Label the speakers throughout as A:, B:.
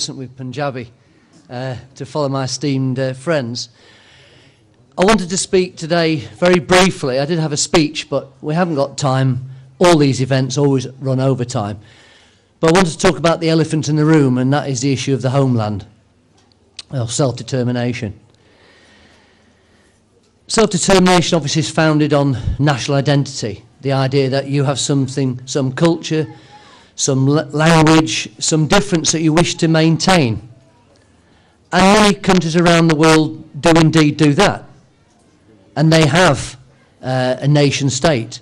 A: With Punjabi to follow my esteemed friends. I wanted to speak today very briefly. I did have a speech, but we haven't got time. All these events always run over time. But I wanted to talk about the elephant in the room, and that is the issue of the homeland, or self-determination. Self-determination obviously is founded on national identity, the idea that you have something, some culture, some language, some difference that you wish to maintain. And many countries around the world do indeed do that. And they have a nation state.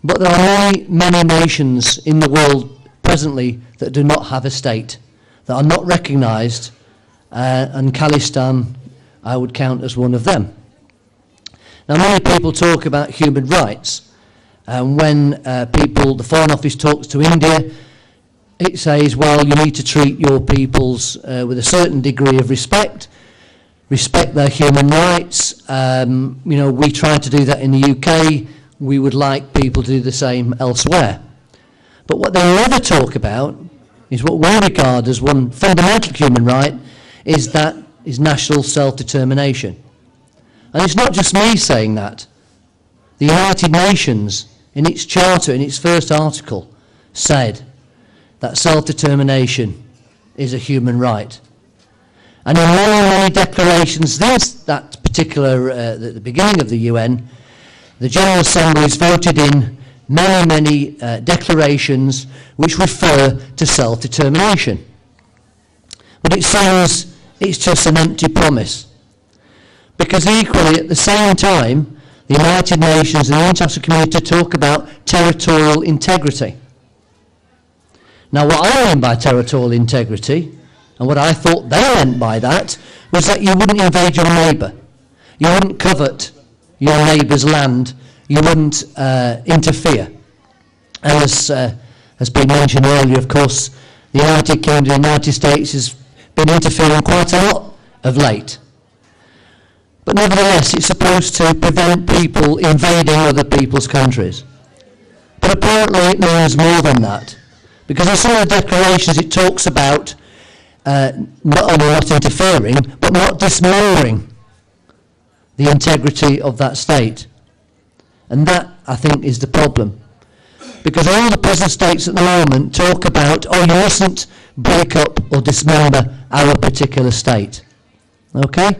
A: But there are many nations in the world presently that do not have a state, that are not recognised, and Khalistan I would count as one of them. Now, many people talk about human rights. And when the Foreign Office talks to India, it says, well, you need to treat your peoples with a certain degree of respect their human rights. We try to do that in the UK. We would like people to do the same elsewhere. But what they never talk about is what we regard as one fundamental human right, is national self-determination. And it's not just me saying that. The United Nations, in its charter, in its first article, said that self-determination is a human right. And in many declarations, that particular, at the beginning of the UN, the General Assembly has voted in many declarations which refer to self-determination. But it seems it's just an empty promise. Because equally, at the same time, the United Nations and the international community talk about territorial integrity. Now, what I mean by territorial integrity, and what I thought they meant by that, was that you wouldn't invade your neighbour. You wouldn't covet your neighbour's land. You wouldn't interfere. And as has been mentioned earlier, of course, the United Kingdom, the United States has been interfering quite a lot of late. But nevertheless, it's supposed to prevent people invading other people's countries. But apparently it means more than that. Because in some of the declarations it talks about not only not interfering, but not dismembering the integrity of that state. And that, I think, is the problem. Because all the present states at the moment talk about, oh, you mustn't break up or dismember our particular state. Okay?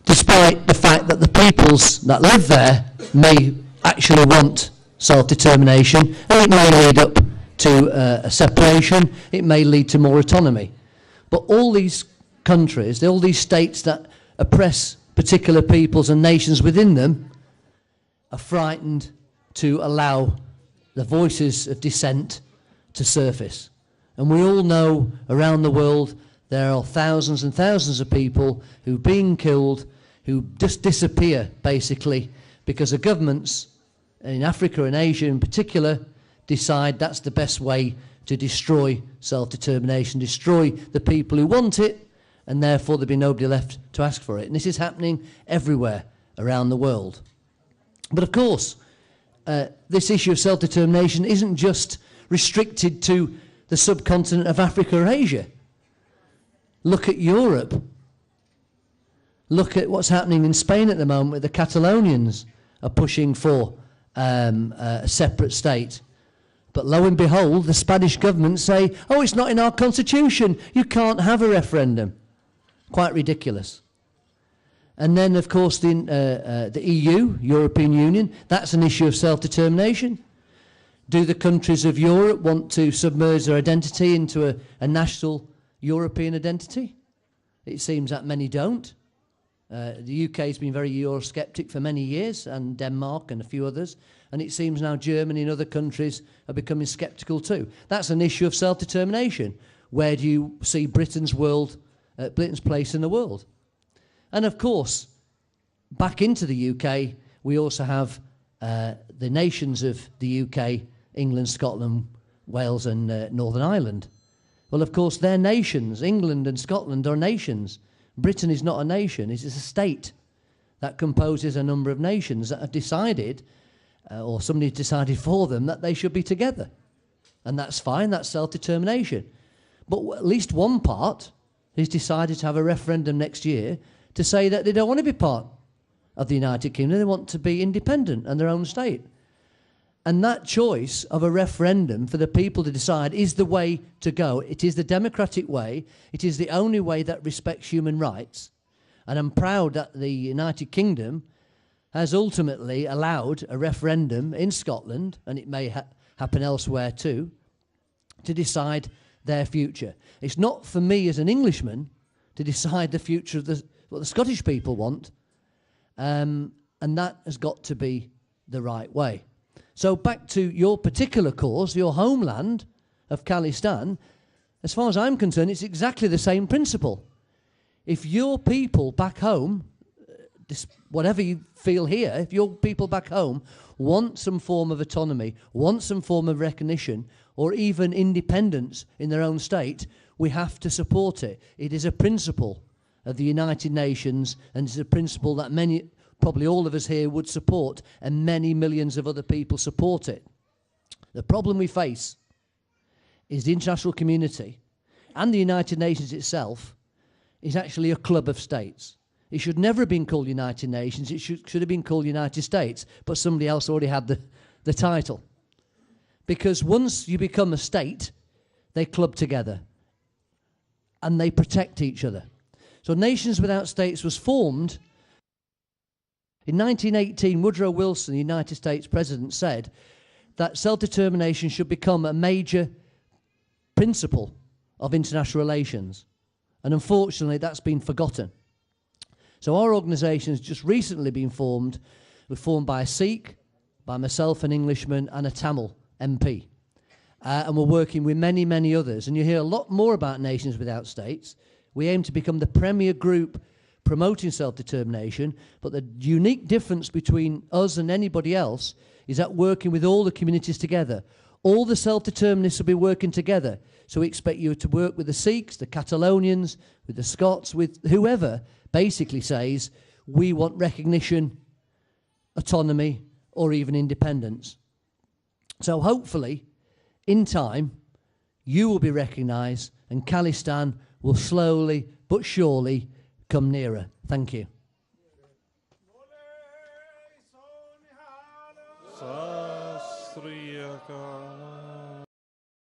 A: Despite the fact that the peoples that live there may actually want self-determination, and it may lead up to a separation, it may lead to more autonomy. But all these countries, all these states that oppress particular peoples and nations within them, are frightened to allow the voices of dissent to surface. And we all know around the world there are thousands and thousands of people who are being killed, who just disappear, basically, because the governments in Africa and Asia in particular decide that's the best way to destroy self-determination, destroy the people who want it, and therefore there'll be nobody left to ask for it. And this is happening everywhere around the world. But of course, this issue of self-determination isn't just restricted to the subcontinent of Africa or Asia. Look at Europe. Look at what's happening in Spain at the moment, where the Catalonians are pushing for a separate state. But lo and behold, the Spanish government say, oh, it's not in our constitution. You can't have a referendum. Quite ridiculous. And then, of course, the EU, European Union, that's an issue of self-determination. Do the countries of Europe want to submerge their identity into a national European identity? It seems that many don't. The UK has been very Eurosceptic for many years, and Denmark and a few others, and it seems now Germany and other countries are becoming sceptical too. That's an issue of self-determination. Where do you see Britain's place in the world? And of course, back into the UK, we also have the nations of the UK, England, Scotland, Wales and Northern Ireland. Well, of course, they're nations. England and Scotland are nations. Britain is not a nation, it is a state that composes a number of nations that have decided, or somebody decided for them, that they should be together. And that's fine, that's self-determination. But at least one part has decided to have a referendum next year to say that they don't want to be part of the United Kingdom. They want to be independent and their own state. And that choice of a referendum for the people to decide is the way to go. It is the democratic way. It is the only way that respects human rights. And I'm proud that the United Kingdom has ultimately allowed a referendum in Scotland, and it may happen elsewhere too, to decide their future. It's not for me as an Englishman to decide the future of what the Scottish people want, and that has got to be the right way. So back to your particular cause, your homeland of Khalistan, as far as I'm concerned, it's exactly the same principle. If your people back home, whatever you feel here, if your people back home want some form of autonomy, want some form of recognition, or even independence in their own state, we have to support it. It is a principle of the United Nations, and it's a principle that many, probably all of us here, would support, and many millions of other people support it. The problem we face is the international community and the United Nations itself is actually a club of states. It should never have been called United Nations. It should have been called United States, but somebody else already had the title. Because once you become a state, they club together and they protect each other. So Nations Without States was formed in 1918. Woodrow Wilson, the United States President, said that self-determination should become a major principle of international relations. And unfortunately, that's been forgotten. So our organisation has just recently been formed. We're formed by a Sikh, by myself, an Englishman, and a Tamil MP. And we're working with many, many others. And you hear a lot more about Nations Without States. We aim to become the premier group promoting self-determination. But the unique difference between us and anybody else is that working with all the communities together. All the self-determinists will be working together. So we expect you to work with the Sikhs, the Catalonians, with the Scots, with whoever basically says, we want recognition, autonomy, or even independence. So hopefully, in time, you will be recognised and Khalistan will slowly but surely come nearer. Thank you.
B: Sasriyaka.